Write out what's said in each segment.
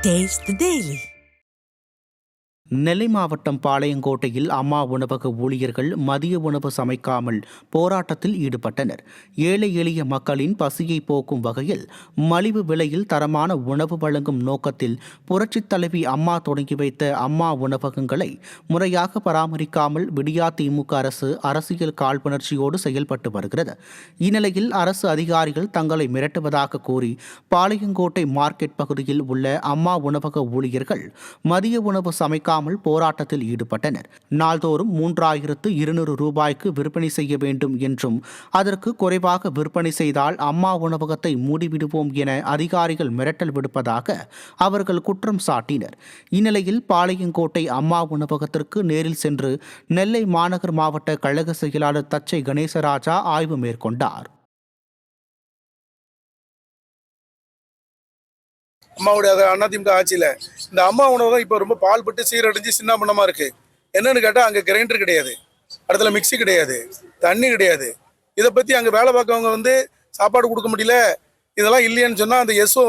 Taste the Daily. நெல்லை மாவட்டம் பாளையங்கோட்டையில் அம்மா உணவக ஊழியர்கள் மதிய உணவு சமைக்காமல் போராட்டத்தில் ஈடுபட்டனர். ஏழை எளிய மக்களின் பசியை போக்கும் வகையில் மலிவு விலையில் தரமான உணவு வழங்கும் நோக்கத்தில் புரட்சித் தலைவி அம்மா தொடங்கி வைத்த அம்மா உணவகங்களை முறையாக பராமரிக்காமல் விடியா திமுக அரசு அரசியல் காழ்ப்புணர்ச்சியோடு செயல்பட்டு வருகிறது. இந்நிலையில் அரசு அதிகாரிகள் தங்களை மிரட்டுவதாக கூறி பாளையங்கோட்டை மார்க்கெட் பகுதியில் உள்ள அம்மா உணவக ஊழியர்கள் மதிய உணவு சமைக்காமல் போராட்டத்தில் ஈடுபட்டனர். நாள்தோறும் 3200 ரூபாய்க்கு விற்பனை செய்ய வேண்டும் என்றும் அதற்கு குறைவாக விற்பனை செய்தால் அம்மா உணவகத்தை மூடிவிடுவோம் என அதிகாரிகள் மிரட்டல் விடுப்பதாக அவர்கள் குற்றம் சாட்டினர். இந்நிலையில் பாளையங்கோட்டை அம்மா உணவகத்திற்கு நேரில் சென்று நெல்லை மாநகர் மாவட்ட கழக செயலாளர் தச்சை கணேசராஜா ஆய்வு மேற்கொண்டார். அம்மாவுடைய அதிமுக ஆட்சியில் இந்த அம்மா உணவகம் இப்போ ரொம்ப பால்பட்டு சீரடைஞ்சு சின்னாபண்ணமாக இருக்குது. என்னன்னு கேட்டால் அங்கே கிரைண்டர் கிடையாது, இடத்துல மிக்சி கிடையாது, தண்ணி கிடையாது. இதை பற்றி அங்கே வேலை பார்க்கவங்க சாப்பாடு கொடுக்க முடியல, இதெல்லாம் இல்லைன்னு சொன்னால் அந்த எஸ்ஓ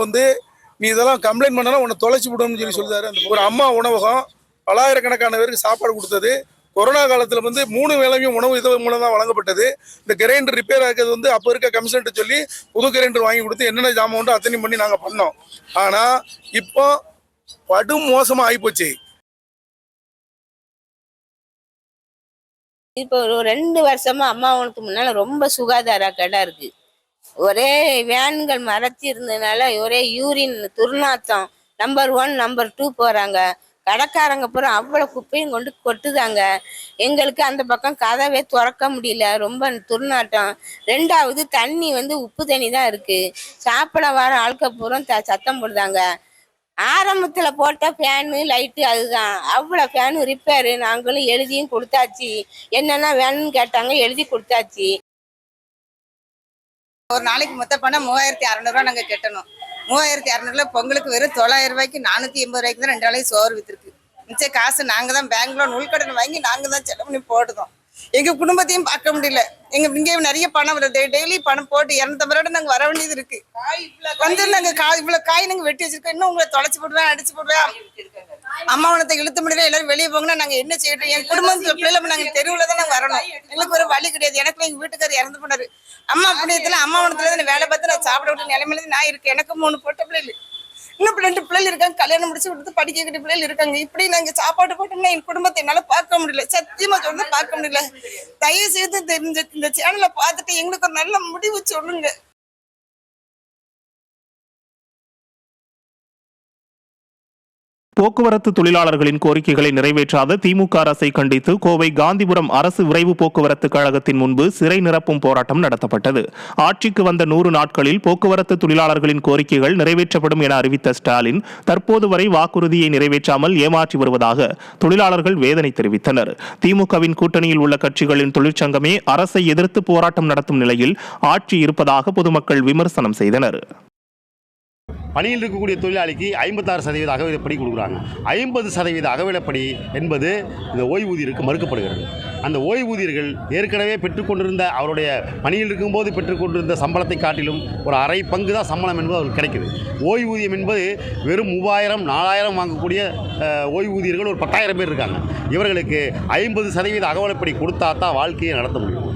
நீ இதெல்லாம் கம்ப்ளைண்ட் பண்ணனா உன்னை தொலைச்சி விடணும்னு சொல்லிட்டாரு. அந்த ஒரு அம்மா உணவகம் பலாயிரக்கணக்கான பேருக்கு சாப்பாடு கொடுத்தது. கொரோனா காலத்தில் 3 வேளையும் உணவு இது மூலம் தான் வழங்கப்பட்டது. இந்த கிரைண்டர் ரிப்பேர் ஆகிறது அப்போ இருக்க கமிஷன்ட்டு சொல்லி புது கிரைண்டர் வாங்கி கொடுத்து என்னென்ன ஜாமான் உண்டோ அத்தனை பண்ணி நாங்கள் பண்ணோம். ஆனால் இப்போ படும் மோசமாக ஆகிப்போச்சு. இப்போ ஒரு 2 வருஷமா அம்மா உனக்கு முன்னால ரொம்ப சுகாதார கடை இருக்கு. ஒரே வேன்கள் மறைச்சி இருந்ததுனால ஒரே யூரின் துர்நாற்றம். நம்பர் 1 நம்பர் 2 போறாங்க. கடைக்காரங்க பூரா அவ்வளோ குப்பையும் கொண்டு கொட்டுதாங்க. எங்களுக்கு அந்த பக்கம் கதவே திறக்க முடியல, ரொம்ப துர்நாட்டம். 2வது தண்ணி உப்பு தண்ணி தான் இருக்கு. சாப்பிட வர ஆட்கள் பூரா சத்தம் போடுதாங்க. ஆரம்பத்தில் போட்ட ஃபேனு லைட்டு அதுதான், அவ்வளோ ஃபேனு ரிப்பேரு. நாங்களும் எழுதியும் கொடுத்தாச்சு, என்னென்ன வேணும்னு கேட்டாங்க, எழுதி கொடுத்தாச்சு. ஒரு நாளைக்கு மொத்த பணம் 3600 நாங்கள் கட்டணும். 3600 பொங்கலுக்கு வெறும் 900 ரூபாய்க்கு 480 ரூபாய்க்கு தான் 2 நாளைக்கு சோறு வித்துருக்கு. மிச்ச காசு நாங்கள் தான் பேங்க்ல நூல்கடன் வாங்கி நாங்கள் தான் செலவு பண்ணி போடுதோம். எங்கள் குடும்பத்தையும் பார்க்க முடியல. இங்கே நிறைய பணம் வருது, டெய்லி பணம் போட்டு 250 ரூபாய் நாங்கள் வர வேண்டியது இருக்கு. நாங்கள் இவ்வளோ காய் நாங்கள் வெட்டி வச்சிருக்கோம். இன்னும் உங்களை தொலைச்சி போடுவேன், அடிச்சு போடுவேன். அம்மாவனத்தை இழுத்து முடியல, எல்லாரும் வெளியே போங்கன்னா நாங்கள் என்ன செய்யட்டும்? என் குடும்பத்துல பிள்ளைல நாங்கள் தெருவில் தான் நாங்கள் வரணும். எங்களுக்கு ஒரு வழி கிடையாது. எனக்கு எங்கள் வீட்டுக்காரர் இறந்து போனாரு. அம்மா புண்ணியத்தில் அம்மாவனத்துல தான் வேலை பார்த்து நான் சாப்பிட விட்டு நிலைமையில நான் இருக்கேன். எனக்கு 3 பொட்ட பிள்ளைகள், இன்னும் 2 பிள்ளைகள் இருக்காங்க. கல்யாணம் முடிச்சு கொடுத்து படிக்க கட்டி பிள்ளைகள் இருக்காங்க. இப்படி நாங்க சாப்பாடு போட்டோம்னா என் குடும்பத்தை என்னால பார்க்க முடியல. சத்தியமா சொல்றது பார்க்க முடியல. தயவு செய்து தெரிஞ்ச இந்த சேனலை பார்த்துட்டு எங்களுக்கு ஒரு நல்ல முடிவு சொல்லுங்க. போக்குவரத்து தொழிலாளர்களின் கோரிக்கைகளை நிறைவேற்றாத திமுக அரசை கண்டித்து கோவை காந்திபுரம் அரசு விரைவு போக்குவரத்து கழகத்தின் முன்பு சிறை நிரப்பும் போராட்டம் நடத்தப்பட்டது. ஆட்சிக்கு வந்த 100 நாட்களில் போக்குவரத்து தொழிலாளர்களின் கோரிக்கைகள் நிறைவேற்றப்படும் என அறிவித்த ஸ்டாலின் தற்போது வரை வாக்குறுதியை நிறைவேற்றாமல் ஏமாற்றி வருவதாக தொழிலாளர்கள் வேதனை தெரிவித்தனர். திமுகவின் கூட்டணியில் உள்ள கட்சிகளின் தொழிற்சங்கமே அரசை எதிர்த்து போராட்டம் நடத்தும் நிலையில் ஆட்சி இருப்பதாக பொதுமக்கள் விமர்சனம் செய்தனர். பணியில் இருக்கக்கூடிய தொழிலாளிக்கு 56% அகவிலைப்படி கொடுக்குறாங்க. 50% அகவிலைப்படி என்பது இந்த ஓய்வூதியருக்கு மறுக்கப்படுகிறது. அந்த ஓய்வூதியர்கள் ஏற்கனவே பெற்றுக்கொண்டிருந்த அவருடைய பணியில் இருக்கும்போது பெற்றுக்கொண்டிருந்த சம்பளத்தை காட்டிலும் ஒரு அரை பங்கு தான் சம்பளம் என்பது அவருக்கு கிடைக்குது. ஓய்வூதியம் என்பது வெறும் 3000 4000 வாங்கக்கூடிய ஓய்வூதியர்கள் ஒரு 10,000 பேர் இருக்காங்க. இவர்களுக்கு 50% அகவிலைப்படி கொடுத்தா தான் வாழ்க்கையை நடத்த முடியும்.